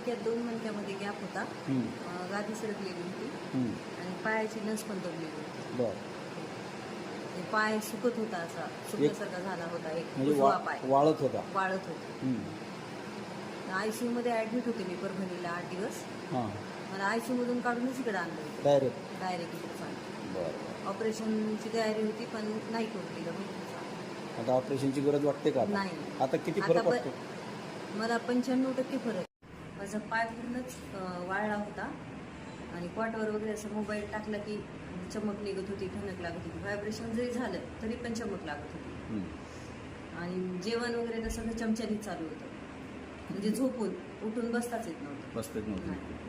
मणक्यात 2 मणक्यामध्ये gap होता. गादी सरकलेली होती आणि पायाची नस पण दबलेली होती. आणि पाय सुकत होता, असा सुकल्यासारखा झाला होता. एक उजवा पाय वाळत होता. आयसीयू मध्ये ऍडमिट होते मी परभणीला 8 दिवस. मला आयसीयू मधून काढूनच इकडे आणलं होतं. डायरेक्ट इकडे चाललं. ऑपरेशनची तयारी होती पण नाही करून दिलं. आता ऑपरेशनची गरज वाटते का? नाही. आता किती फरक वाटतो? मला 95% फरक. माझा पाय पूर्णच वाळला होता आणि क्वाटवर वगैरे असं मोबाईल टाकला की चमक निघत होती, ठणक लागत होती. व्हायब्रेशन जरी झालं तरी पण चमक लागत होती. आणि जेवण वगैरे तर सगळं चमच्याने चालू होतं. म्हणजे झोपून उठून बसताच येत नव्हतं.